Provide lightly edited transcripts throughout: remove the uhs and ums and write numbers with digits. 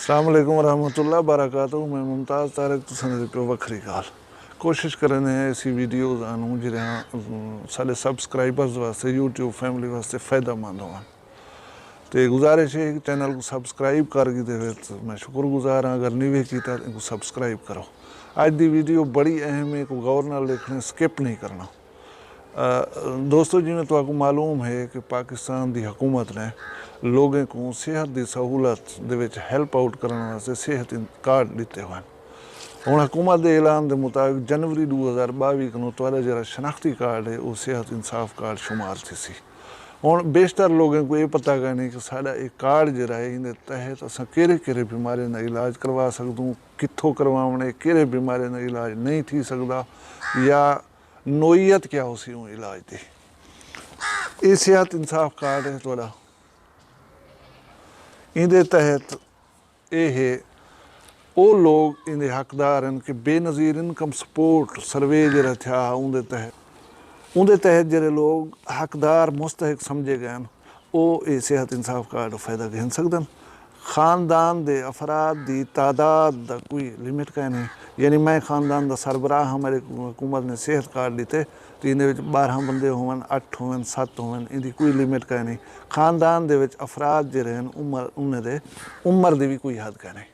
अस्सलाम वालेकुम वरहमतुल्लाह बरकातहू। मैं मुमताज़ तारक तुसें पे वक्री गाल कोशिश कर रहे हैं ऐसी वीडियोज़ आनूं जिहड़ियां साढ़े सबसक्राइबर्स वास्ते यूट्यूब फैमिली वास्ते फ़ायदेमंद होवन। तो गुजारिश है कि चैनल को सबसक्राइब कर दे तो मैं शुक्रगुजार हाँ। अगर नहीं भी किया इनको सबसक्राइब करो। अज की वीडियो बड़ी अहम है, को गौर नाल देखने, स्किप नहीं करना। दोस्तों जिमें तो मालूम है कि पाकिस्तान की हुकूमत ने लोगों को सेहत की सहूलत दे हेल्प आउट करने वास्ते सेहत कार्ड दिते हुए हैं। हुण हुकूमत के ऐलान के मुताबिक जनवरी 2022 को तुहाडा जिहड़ा शनाख्ती कार्ड है वो सेहत इंसाफ कार्ड शुमार थी सी। हुण बेशतर लोगों को ये पता गया नहीं कि साडा एक कार्ड जिहड़ा है इन तहत असां केड़े केड़े बीमारियों का इलाज करवा सकदूं, कित्थों करवाने, केड़े बीमारियों का इलाज नहीं थी सकदा या नोयत क्या उसी इलाज की। ये सेहत इंसाफ कार्ड है तुहाडा। इहदे तहत ये है वो लोग इहदे हकदार हैं कि बेनज़ीर इनकम सपोर्ट सर्वे जिहड़ा था उहदे तहत जिहड़े लोग हकदार मुस्तहिक समझे गए हैं वो ये सेहत इंसाफ कार्ड फ़ायदा गिन सकते हैं। ख़ानदान के अफराद की तादाद का कोई लिमिट का नहीं, यानी मैं ख़ानदान का सरबराह हमारे हुकूमत ने सेहत कार्ड दिते तो इन 12 बंदे होवन, 8 होवन, 7 होवन, इनकी कोई लिमिट का नहीं। ख़ानदान के अफराद जो हैं उम्र की भी कोई हद का नहीं।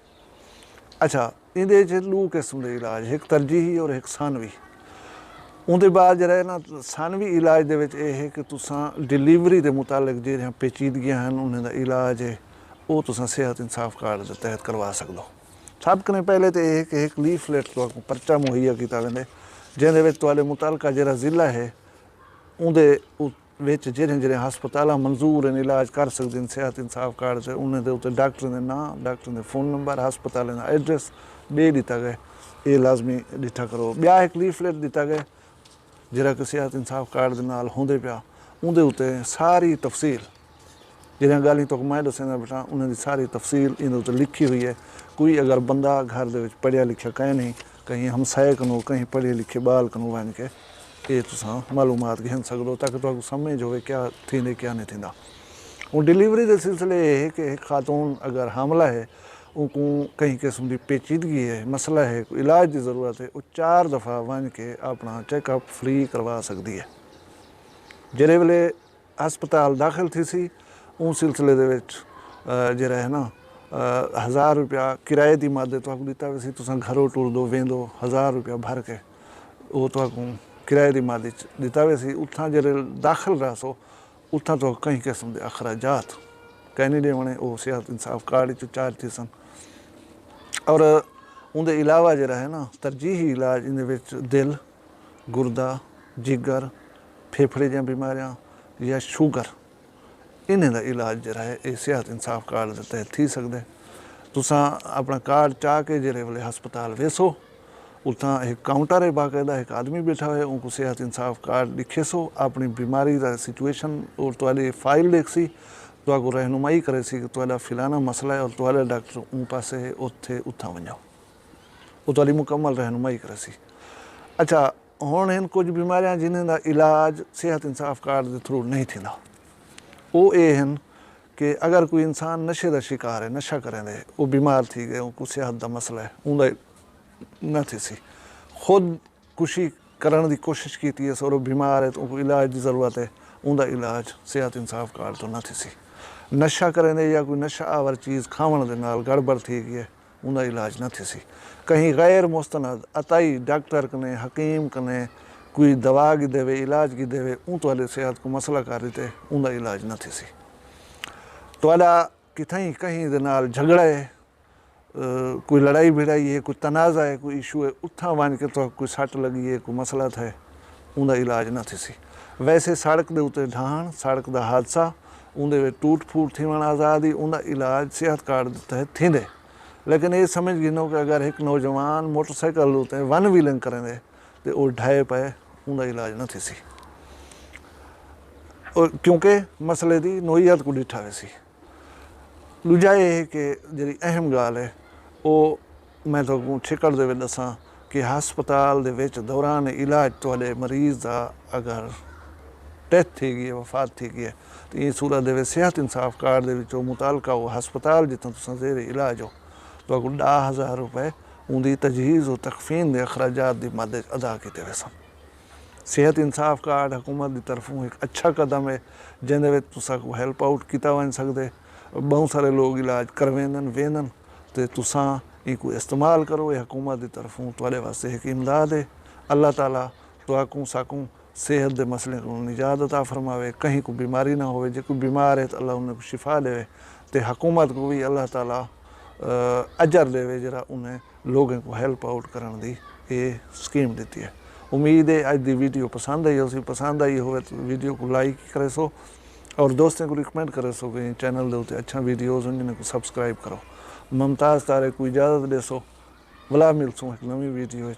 अच्छा, इहदे दो किस्म के इलाज, एक तरजीही और एक सानवी। उनके बाद जरा है ना सानवी इलाज के है कि तुसां डिलीवरी के मुतालिक जो पेचीदगियां हैं उन्हें इलाज है वो तुसां सेहत इंसाफ कार्ड के तहत करवा सकते हो। सब कने पहले तो यह कि एक लीफलेट तो पर्चा मुहैया किया वेंदे जिहदे तुहाडे मुतलका जिहड़ा ज़िला है उहदे जिहड़े जिहड़े हस्पताल मंजूर हैं इलाज कर सकते हैं सेहत इंसाफ कार्ड से उन्हें उत्ते डॉक्टर के नाम, डॉक्टर के फोन नंबर, हस्पताल का एड्रैस दे दिता गया। ये लाजमी डिठा करो। ब्या एक लीफलेट दिता गया जिहड़ा कि सेहत इंसाफ कार्ड के नाल होंदे पिया उहदे उत्ते सारी तफसील जिहड़ियां गल्लां तो मैं दस्सां बेटा उन्होंने सारी तफसील इन उत्ते लिखी हुई है। कोई अगर बंदा घर दे विच पढ़िया लिखिया कहीं नहीं, कहीं हमसाए कनो, कहीं पढ़े लिखे बाल कनो वञ के ये तुसां मालूमात गिन सकदो ताकि तुहानू समझ होवे क्या थींदे क्या नहीं थींदा। और डिलीवरी के सिलसिले ये है कि एक खातून अगर हमला है उनको कहीं किस्म की पेचीदगी है, मसला है, कोई इलाज की ज़रूरत है, वो 4 दफ़ा वन के अपना चेकअप फ्री करवा सकती है। जिहड़े वेले हस्पताल दाखिल थी सी उस सिलसिले दे विच जिहड़ा है ना 1000 रुपया किराए की मद तुहानू दिता वे सी। तुसां घरों टुरदो वेंदो 1000 रुपया भर के वो तुहानू किराए की मद दिता वे सी। उत्थां जिहड़े दाखिल रहो उत्थां तो कई किस्म के अखराजात कहने देने वो सेहत इंसाफ कार्ड चार्ज थी सन। और उनके अलावा जरा है ना तरजीही इलाज इन दिल, गुरदा, जिगर, फेफड़े दी बीमारियां या शुगर इन्हें का इलाज जरा है ये सेहत इंसाफ कार्ड के तहत थी सकते। तुसां अपना कार्ड चाह के जिहड़े वेले हस्पताल वेसो उत्थां एक काउंटर है बाकायदा, एक आदमी बैठा हुआ उनको सेहत इंसाफ कार्ड लिखे सो अपनी बीमारी का सिचुएशन और तुहाडी फाइल देख सी तुहानू रहनुमाई करे सी कि तुहाडा फिलाना मसला है और तुहाडा डॉक्टर उन पासे है उत्थे उत्थां वञो वो तुहाडी मुकम्मल रहनुमाई करे सी। अच्छा, हुण इन कुछ बीमारियां जिन्हें का इलाज सेहत इंसाफ कार्ड के थ्रू नहीं थींदा। वो ये हैं कि अगर कोई इंसान नशे का शिकार है, नशा करें दे वो बीमार थी गए, उनको सेहत का मसला है उनका न थी सी, खुद कुशी करने की कोशिश की थी और बीमार है तो उनको इलाज की ज़रूरत है, उनका इलाज सेहत इंसाफ कार्ड तो न थी सी। नशा करें दे या कोई नशा आवर चीज़ खावन के नाल गड़बड़ थी गई है उनका इलाज न थी सी। कहीं गैर मुस्तनद अताई डॉक्टर कने हकीम कने कोई दवा की देवे, इलाज की देवे उन तुहाडे सेहत को मसला कर देते उनका इलाज न थी सी। तुहाडा किथाई कहीं दे नाल झगड़ा है, कोई लड़ाई भिड़ाई है, कोई तनाज़ा है, कोई इशू है, उत्थां वन के तो कोई सट लगी है, कोई मसला है उनका इलाज न थी सी। वैसे सड़क के उत्ते ढाण, सड़क का हादसा उनके टूट फूट थी आज़ादी उनका इलाज सेहत कार्ड के तहत थींदे। लेकिन ये समझ गिनो कि अगर एक नौजवान मोटरसाइकिल उत्ते वन व्हीलिंग करें तो वो ढाए पे उनका इलाज न थी सी और क्योंकि मसले की नोयत को डिठा वे सी। दूजा ये है कि जी अहम गाल है वो मैं तो छिकड़ दे दसा कि हस्पताल के दौरान इलाज तुहाडे मरीज़ का अगर डेथ थी गई है, वफात थी गई है तो ये सूरत दे सेहत इंसाफ कार्ड के मुतालका वो हस्पताल जितना तुसां ज़ेरे इलाज हो तो 10,000 रुपए उनकी तजहीज़ और तकफीन के अखराजात की मदद अदा किए वे सन। सेहत इंसाफ कार्ड हुकूमत की तरफों एक अच्छा कदम है जिंदे तुसा को हैल्प आउट किया वन सकते। बहुत सारे लोग इलाज करवेंदन वेंदन तो तुसा इनको इस्तेमाल करो। ये हुकूमत की तरफों तुहाडे वास्ते एक इमदाद है। अल्लाह ताला तुआकू साकू सेहत के मसले को निजात अता फरमावे, कहीं को बीमारी ना होवे। जो कोई बीमार है तो अल्लाह उन्हें शिफा देवे तो हुकूमत को भी अल्लाह ताला अजर देवे जरा उन्हें लोगों को हैल्प आउट करने की ये स्कीम दी है। उम्मीद है अज की वीडियो पसंद आई हो। पसंद आई हो तो वीडियो को लाइक करे सो और दोस्तों को रिकमेंड करे सो कि चैनल के उत्ते अच्छा वीडियोज़ जिन्हें को सब्सक्राइब करो। मुमताज़ तारे को इजाज़त दे सो। वला मिलसूँ एक नवी वीडियो।